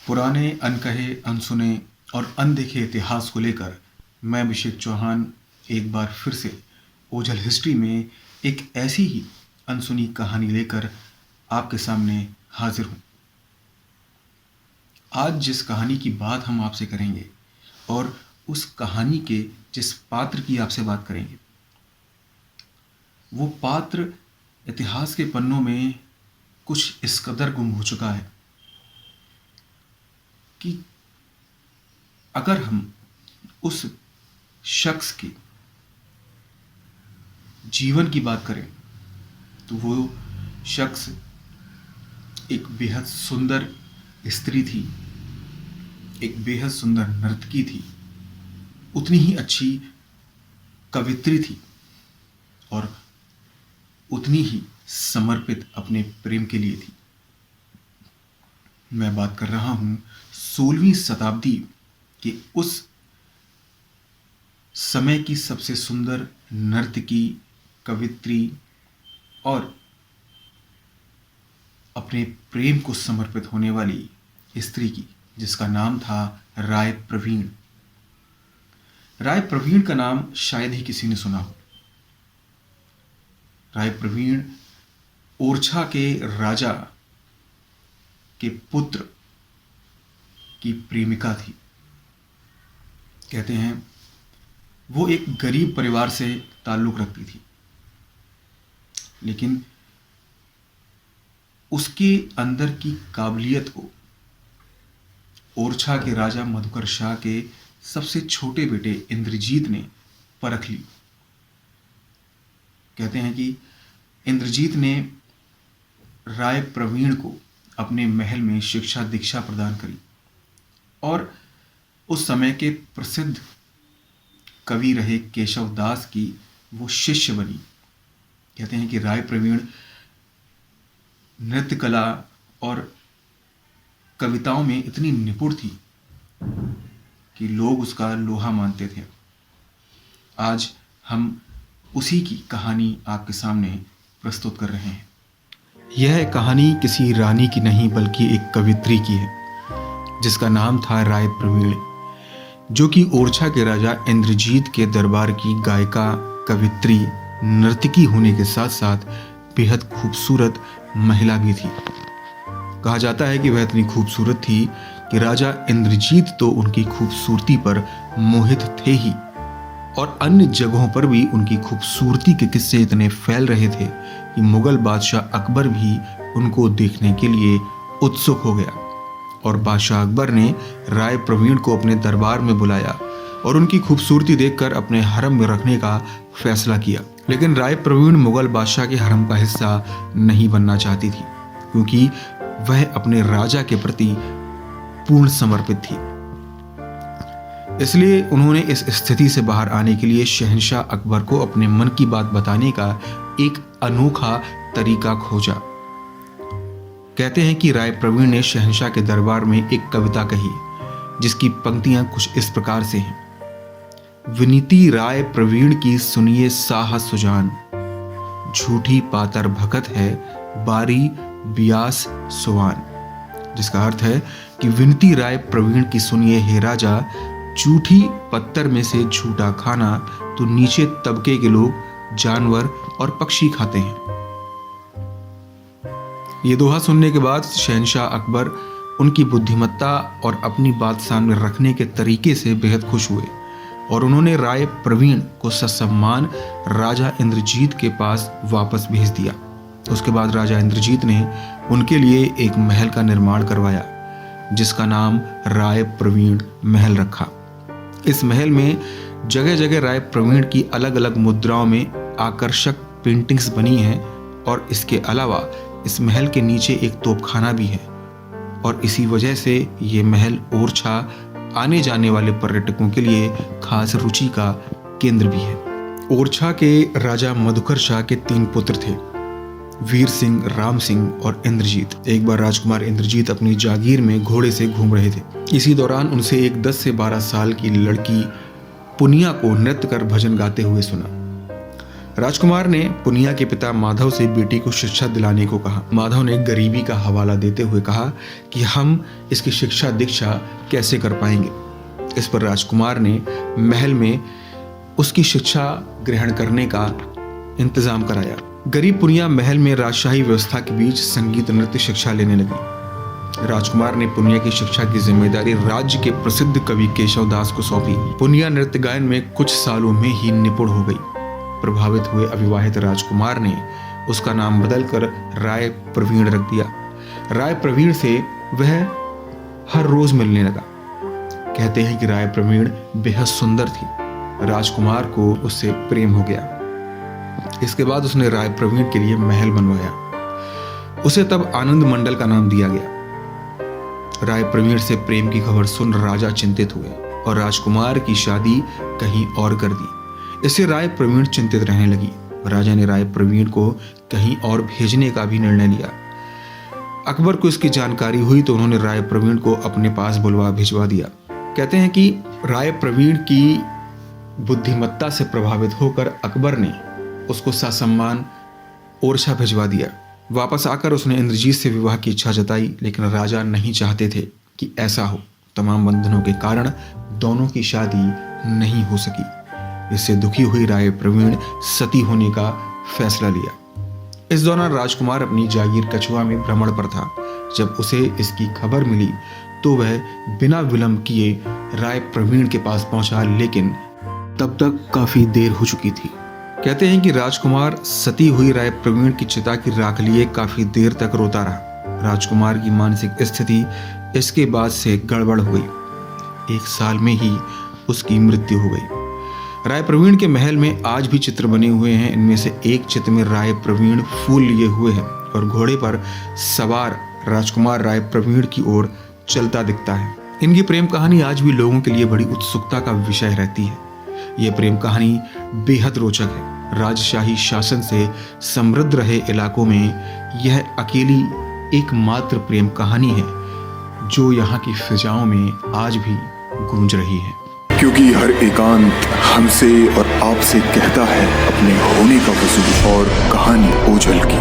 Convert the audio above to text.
पुराने, अनकहे, अनसुने और अनदेखे इतिहास को लेकर मैं अभिषेक चौहान एक बार फिर से ओझल हिस्ट्री में एक ऐसी ही अनसुनी कहानी लेकर आपके सामने हाजिर हूँ। आज जिस कहानी की बात हम आपसे करेंगे और उस कहानी के जिस पात्र की आपसे बात करेंगे, वो पात्र इतिहास के पन्नों में कुछ इस कदर गुम हो चुका है कि अगर हम उस शख्स के जीवन की बात करें तो वो शख्स एक बेहद सुंदर स्त्री थी, एक बेहद सुंदर नर्तकी थी, उतनी ही अच्छी कवित्री थी और उतनी ही समर्पित अपने प्रेम के लिए थी। मैं बात कर रहा हूं 16वीं शताब्दी के उस समय की सबसे सुंदर नर्तकी, कवित्री और अपने प्रेम को समर्पित होने वाली स्त्री की, जिसका नाम था राय प्रवीण। राय प्रवीण का नाम शायद ही किसी ने सुना हो। राय प्रवीण ओरछा के राजा के पुत्र की प्रेमिका थी। कहते हैं वो एक गरीब परिवार से ताल्लुक रखती थी, लेकिन उसके अंदर की काबिलियत को ओरछा के राजा मधुकर शाह के सबसे छोटे बेटे इंद्रजीत ने परख ली। कहते हैं कि इंद्रजीत ने राय प्रवीण को अपने महल में शिक्षा दीक्षा प्रदान करी और उस समय के प्रसिद्ध कवि रहे केशव दास की वो शिष्य बनी। कहते हैं कि राय प्रवीण नृत्य कला और कविताओं में इतनी निपुण थी कि लोग उसका लोहा मानते थे। आज हम उसी की कहानी आपके सामने प्रस्तुत कर रहे हैं। यह कहानी किसी रानी की नहीं बल्कि एक कवित्री की है, जिसका नाम था राय प्रवीण, जो कि ओरछा के राजा इंद्रजीत के दरबार की गायिका, कवित्री, नर्तकी होने के साथ साथ बेहद खूबसूरत महिला भी थी। कहा जाता है कि वह इतनी खूबसूरत थी कि राजा इंद्रजीत तो उनकी खूबसूरती पर मोहित थे ही, और अन्य जगहों पर भी उनकी खूबसूरती के किस्से इतने फैल रहे थे कि मुगल बादशाह अकबर भी उनको देखने के लिए उत्सुक हो गया और बादशाह अकबर ने राय प्रवीण को अपने दरबार में बुलाया और उनकी खूबसूरती देखकर अपने हरम में रखने का फैसला किया। लेकिन राय प्रवीण मुगल बादशाह के हरम का हिस्सा नहीं बनना चाहती थी, क्योंकि वह अपने राजा के प्रति पूर्ण समर्पित थी। इसलिए उन्होंने इस स्थिति से बाहर आने के लिए शहंशाह अकबर को अपने मन की बात बताने का एक अनोखा तरीका खोजा। कहते हैं कि राय प्रवीण ने शहंशाह के दरबार में एक कविता कही, जिसकी पंक्तियां कुछ इस प्रकार से हैं। विनीति राय प्रवीण की सुनिए साहस सुजान, झूठी पातर भगत है बारी बियास सुवान। जिसका अर्थ है कि विनती राय प्रवीण की सुनिए हे राजा, झूठी पत्थर में से झूठा खाना तो नीचे तबके के लोग, जानवर और पक्षी खाते हैं। ये दोहा सुनने के बाद शहंशाह अकबर उनकी बुद्धिमत्ता और अपनी बात सामने रखने के तरीके से बेहद खुश हुए और उन्होंने राय प्रवीण को ससम्मान राजा इंद्रजीत के पास वापस भेज दिया। उसके बाद राजा इंद्रजीत ने उनके लिए एक महल का निर्माण करवाया, जिसका नाम राय प्रवीण महल रखा। इस महल में जगह जगह राय प्रवीण की अलग अलग मुद्राओं में आकर्षक पेंटिंग्स बनी हैं और इसके अलावा इस महल के नीचे एक तोपखाना भी है और इसी वजह से ये महल ओरछा आने जाने वाले पर्यटकों के लिए खास रुचि का केंद्र भी है। ओरछा के राजा मधुकर शाह के 3 पुत्र थे, वीर सिंह, राम सिंह और इंद्रजीत। एक बार राजकुमार इंद्रजीत अपनी जागीर में घोड़े से घूम रहे थे। इसी दौरान उनसे एक 10 से 12 साल की लड़की पुनिया को नृत्य कर भजन गाते हुए सुना। राजकुमार ने पुनिया के पिता माधव से बेटी को शिक्षा दिलाने को कहा। माधव ने गरीबी का हवाला देते हुए कहा कि हम इसकी शिक्षा दीक्षा कैसे कर पाएंगे। इस पर राजकुमार ने महल में उसकी शिक्षा ग्रहण करने का इंतजाम कराया। गरीब पुनिया महल में राजशाही व्यवस्था के बीच संगीत नृत्य शिक्षा लेने लगी। राजकुमार ने पुनिया की शिक्षा की जिम्मेदारी राज्य के प्रसिद्ध कवि केशव दास को सौंपी। पुनिया नृत्य गायन में कुछ सालों में ही निपुण हो गई। प्रभावित हुए अविवाहित राजकुमार ने उसका नाम बदलकर राय प्रवीण रख दिया। राय प्रवीण से वह हर रोज मिलने लगा। कहते हैं कि राय प्रवीण बेहद सुंदर थी। राजकुमार को उससे प्रेम हो गया। इसके बाद उसने राय प्रवीण के लिए महल बनवाया। उसे तब आनंद मंडल का नाम दिया गया। राय प्रवीण से प्रेम की खबर सुन राजा चिंतित हुए और राजकुमार की शादी कहीं और कर दी। इससे राय प्रवीण चिंतित रहने लगी। राजा ने राय प्रवीण को कहीं और भेजने का भी निर्णय लिया। अकबर को इसकी जानकारी हुई तो उन्होंने राय प्रवीण को अपने पास बुलवा भिजवा दिया। कहते हैं कि राय प्रवीण की बुद्धिमत्ता से प्रभावित होकर अकबर ने उसको ससम्मान ओरछा भिजवा दिया। वापस आकर उसने इंद्रजीत से विवाह की इच्छा जताई, लेकिन राजा नहीं चाहते थे कि ऐसा हो। तमाम बंधनों के कारण दोनों की शादी नहीं हो सकी। इससे दुखी हुई राय प्रवीण सती होने का फैसला लिया। इस दौरान राजकुमार अपनी जागीर कछुआ में भ्रमण पर था। जब उसे इसकी खबर मिली तो वह बिना विलंब किए राय प्रवीण के पास पहुंचा, लेकिन तब तक काफी देर हो चुकी थी। कहते हैं कि राजकुमार सती हुई राय प्रवीण की चिता की राख लिए काफी देर तक रोता रहा। राजकुमार की मानसिक स्थिति इसके बाद से गड़बड़ हो गई। 1 साल में ही उसकी मृत्यु हो गई। राय प्रवीण के महल में आज भी चित्र बने हुए हैं। इनमें से एक चित्र में राय प्रवीण फूल लिए हुए हैं और घोड़े पर सवार राजकुमार राय प्रवीण की ओर चलता दिखता है। इनकी प्रेम कहानी आज भी लोगों के लिए बड़ी उत्सुकता का विषय रहती है। यह प्रेम कहानी बेहद रोचक है। राजशाही शासन से समृद्ध रहे इलाकों में यह अकेली एकमात्र प्रेम कहानी है जो यहाँ की फिजाओं में आज भी गूंज रही है। क्योंकि हर एकांत हमसे और आपसे कहता है अपने होने का वजूद और कहानी ओझल की।